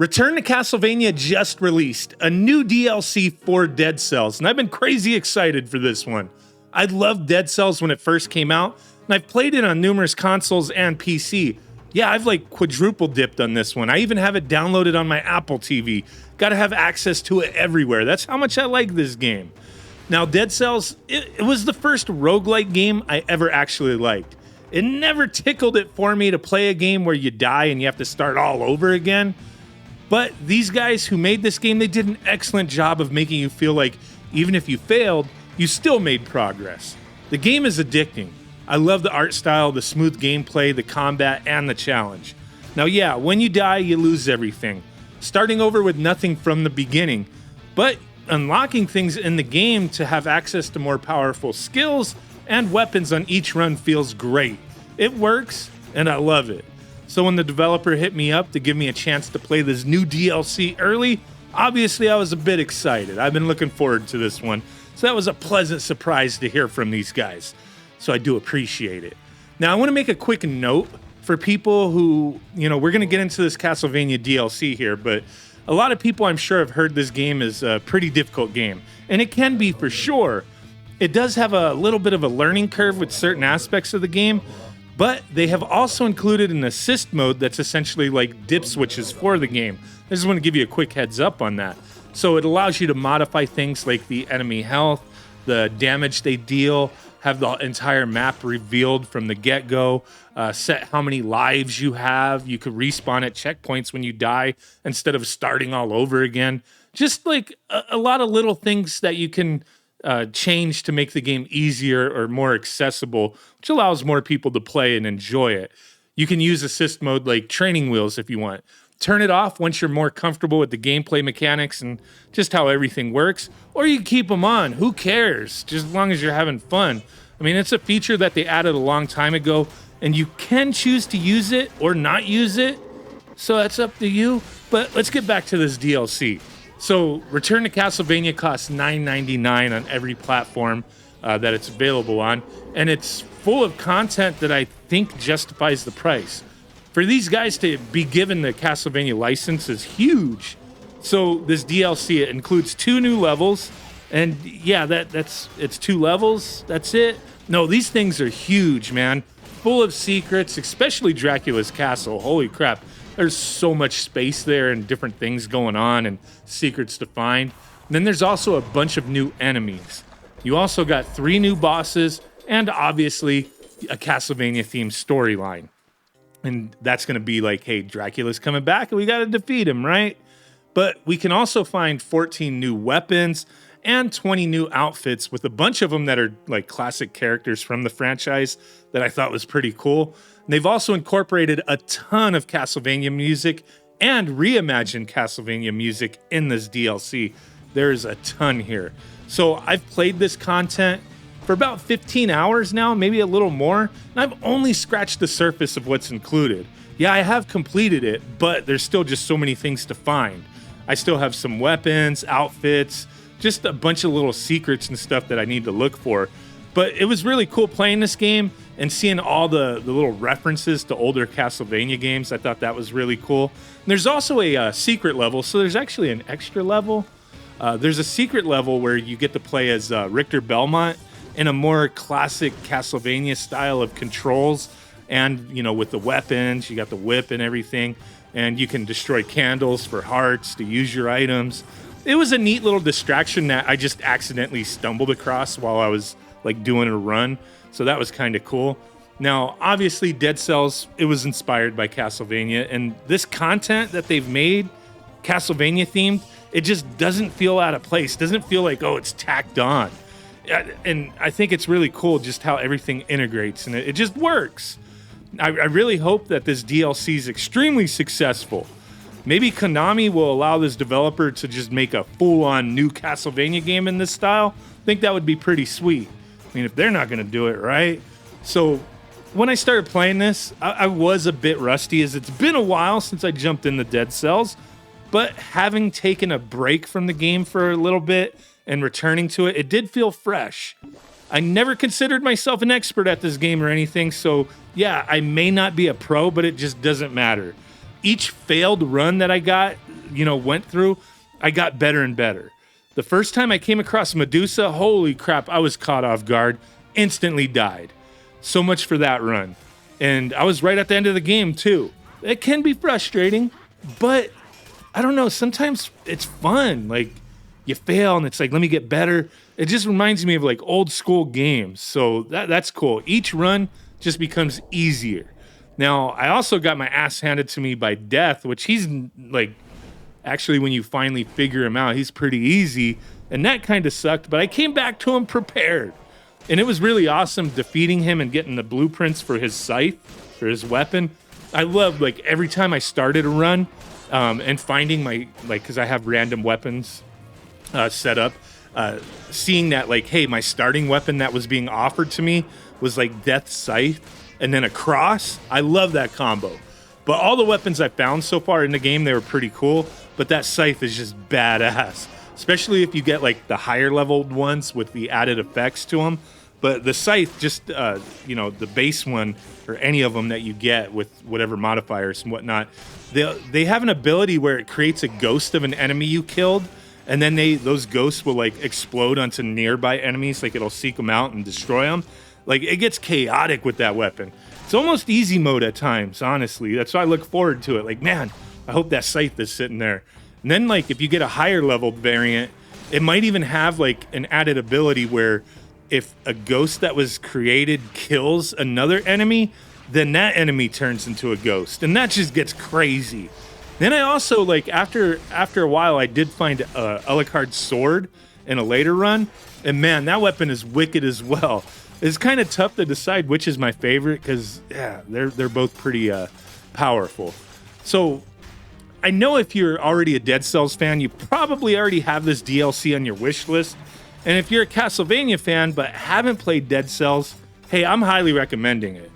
Return to Castlevania just released a new DLC for Dead Cells, and I've been crazy excited for this one. I loved Dead Cells when it first came out, and I've played it on numerous consoles and PC. Yeah, I've like quadruple dipped on this one. I even have it downloaded on my Apple TV. Gotta have access to it everywhere. That's how much I like this game. Now, Dead Cells, it was the first roguelike game I ever actually liked. It never tickled it for me to play a game where you die and you have to start all over again. But these guys who made this game, they did an excellent job of making you feel like even if you failed, you still made progress. The game is addicting. I love the art style, the smooth gameplay, the combat, and the challenge. Now, yeah, when you die, you lose everything, starting over with nothing from the beginning, but unlocking things in the game to have access to more powerful skills and weapons on each run feels great. It works, and I love it. So when the developer hit me up to give me a chance to play this new DLC early, obviously I was a bit excited. I've been looking forward to this one, so that was a pleasant surprise to hear from these guys. So I do appreciate it. Now I want to make a quick note for people who, we're going to get into this Castlevania DLC here, but a lot of people I'm sure have heard this game is a pretty difficult game, and it can be for sure. It does have a little bit of a learning curve with certain aspects of the game, but they have also included an assist mode that's essentially like dip switches for the game. I just want to give you a quick heads up on that. So it allows you to modify things like the enemy health, the damage they deal, have the entire map revealed from the get-go, set how many lives you have. You could respawn at checkpoints when you die instead of starting all over again. Just like a lot of little things that you can change to make the game easier or more accessible, which allows more people to play and enjoy it. You can use assist mode like training wheels if you want. Turn it off once you're more comfortable with the gameplay mechanics and just how everything works, or you can keep them on. Who cares? Just as long as you're having fun. I mean, it's a feature that they added a long time ago, and you can choose to use it or not use it, so that's up to you. But let's get back to this DLC. So Return to Castlevania costs $9.99 on every platform that it's available on, and it's full of content that I think justifies the price. For these guys to be given the Castlevania license is huge. So this DLC, it includes 2 new levels, and yeah, it's 2 levels, that's it. No, these things are huge, man. Full of secrets, especially Dracula's castle. Holy crap. There's so much space there and different things going on and secrets to find. And then there's also a bunch of new enemies. You also got 3 new bosses and obviously a Castlevania-themed storyline. And that's going to be like, hey, Dracula's coming back and we got to defeat him, right? But we can also find 14 new weapons and 20 new outfits with a bunch of them that are like classic characters from the franchise that I thought was pretty cool. And they've also incorporated a ton of Castlevania music and reimagined Castlevania music in this DLC. There's a ton here. So I've played this content for about 15 hours now, maybe a little more, and I've only scratched the surface of what's included. Yeah, I have completed it, but there's still just so many things to find. I still have some weapons, outfits, just a bunch of little secrets and stuff that I need to look for. But it was really cool playing this game and seeing all the little references to older Castlevania games. I thought that was really cool. And there's also a secret level, so there's actually an extra level. There's a secret level where you get to play as Richter Belmont in a more classic Castlevania style of controls. And, with the weapons, you got the whip and everything. And you can destroy candles for hearts to use your items. It was a neat little distraction that I just accidentally stumbled across while I was like doing a run. So that was kind of cool. Now, obviously, Dead Cells, it was inspired by Castlevania. And this content that they've made, Castlevania themed, it just doesn't feel out of place. Doesn't feel like, oh, it's tacked on. And I think it's really cool just how everything integrates, and it just works. I really hope that this DLC is extremely successful. Maybe Konami will allow this developer to just make a full-on new Castlevania game in this style. I think that would be pretty sweet. I mean, if they're not going to do it, right? So when I started playing this, I was a bit rusty, as it's been a while since I jumped into Dead Cells. But having taken a break from the game for a little bit and returning to it, it did feel fresh. I never considered myself an expert at this game or anything, so yeah, I may not be a pro, but it just doesn't matter. Each failed run that I got went through, I got better and better. The first time I came across Medusa, holy crap, I was caught off guard, instantly died. So much for that run. And I was right at the end of the game too. It can be frustrating, but I don't know, sometimes it's fun. Like, you fail and it's like, let me get better. It just reminds me of like old school games. So that's cool. Each run just becomes easier. Now, I also got my ass handed to me by Death, which he's like, actually, when you finally figure him out, he's pretty easy. And that kind of sucked, but I came back to him prepared. And it was really awesome defeating him and getting the blueprints for his scythe, for his weapon. I love, like, every time I started a run and finding my, like, because I have random weapons set up, seeing that, like, hey, my starting weapon that was being offered to me was, like, Death's Scythe and then a cross. I love that combo. But all the weapons I found so far in the game, they were pretty cool. But that scythe is just badass, especially if you get like the higher leveled ones with the added effects to them. But the scythe, just the base one or any of them that you get with whatever modifiers and whatnot, they have an ability where it creates a ghost of an enemy you killed, and then those ghosts will like explode onto nearby enemies, like it'll seek them out and destroy them. Like, it gets chaotic with that weapon. It's almost easy mode at times, honestly. That's why I look forward to it. Like, man, I hope that scythe is sitting there. And then, like, if you get a higher leveled variant, it might even have, like, an added ability where if a ghost that was created kills another enemy, then that enemy turns into a ghost. And that just gets crazy. Then I also, like, after a while, I did find Alucard's sword in a later run. And, man, that weapon is wicked as well. It's kind of tough to decide which is my favorite because, yeah, they're both pretty powerful. So I know if you're already a Dead Cells fan, you probably already have this DLC on your wish list. And if you're a Castlevania fan but haven't played Dead Cells, hey, I'm highly recommending it.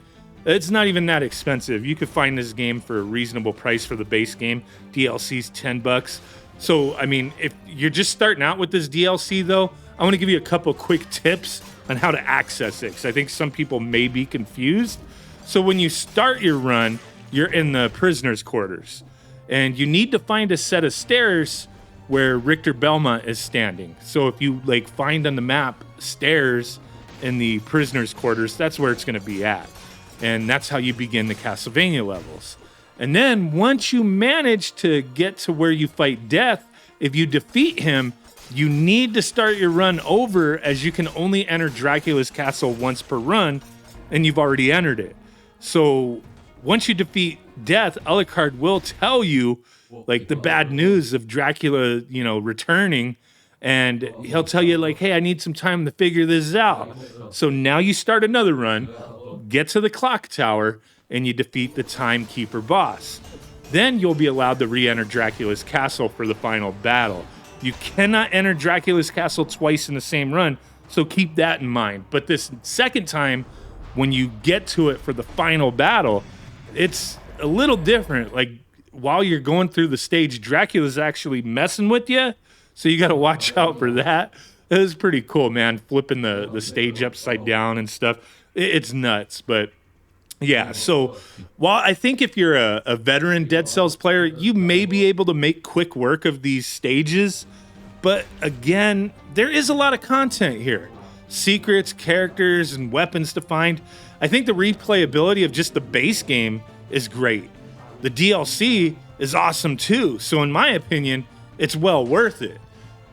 It's not even that expensive. You could find this game for a reasonable price for the base game. DLC's $10. So, I mean, if you're just starting out with this DLC, though, I want to give you a couple quick tips on how to access it, because I think some people may be confused. So when you start your run, you're in the prisoner's quarters, and you need to find a set of stairs where Richter Belmont is standing. So if you like find on the map stairs in the prisoner's quarters, that's where it's going to be at. And that's how you begin the Castlevania levels. And then once you manage to get to where you fight Death, if you defeat him, you need to start your run over, as you can only enter Dracula's castle once per run, and you've already entered it. So once you defeat Death, Alucard will tell you like the bad news of Dracula, returning, and he'll tell you like, hey, I need some time to figure this out. So now you start another run, get to the clock tower, and you defeat the Timekeeper boss. Then you'll be allowed to re-enter Dracula's castle for the final battle. You cannot enter Dracula's castle twice in the same run, so keep that in mind. But this second time, when you get to it for the final battle, it's a little different. Like, while you're going through the stage, Dracula's actually messing with you, so you got to watch out for that. It was pretty cool, man, flipping the stage upside down and stuff. It's nuts, but yeah. So while I think if you're a veteran Dead Cells player, you may be able to make quick work of these stages, but again, there is a lot of content here. Secrets, characters, and weapons to find. I think the replayability of just the base game is great. The DLC is awesome too, so in my opinion, it's well worth it.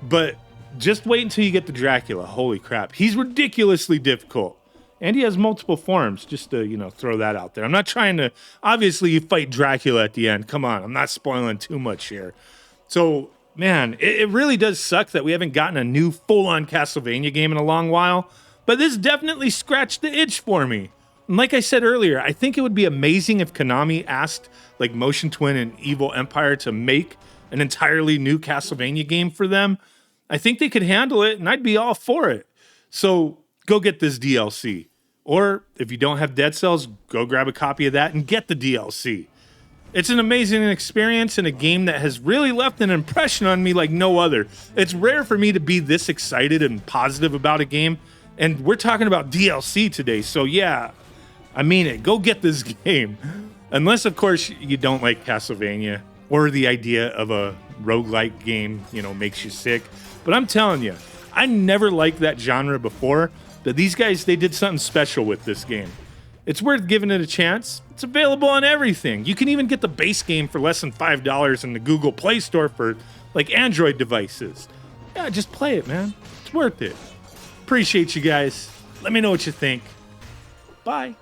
But just wait until you get to Dracula. Holy crap, he's ridiculously difficult. And he has multiple forms, just to, throw that out there. I'm not trying to, obviously you fight Dracula at the end. Come on, I'm not spoiling too much here. So, man, it really does suck that we haven't gotten a new full-on Castlevania game in a long while. But this definitely scratched the itch for me. And like I said earlier, I think it would be amazing if Konami asked like Motion Twin and Evil Empire to make an entirely new Castlevania game for them. I think they could handle it, and I'd be all for it. So go get this DLC. Or if you don't have Dead Cells, go grab a copy of that and get the DLC. It's an amazing experience and a game that has really left an impression on me like no other. It's rare for me to be this excited and positive about a game, and we're talking about DLC today, so yeah, I mean it. Go get this game. Unless, of course, you don't like Castlevania or the idea of a roguelike game, you know, makes you sick. But I'm telling you, I never liked that genre before. But these guys, they did something special with this game. It's worth giving it a chance. It's available on everything. You can even get the base game for less than $5 in the Google Play Store for like Android devices. Yeah, just play it, man. It's worth it. Appreciate you guys. Let me know what you think. Bye.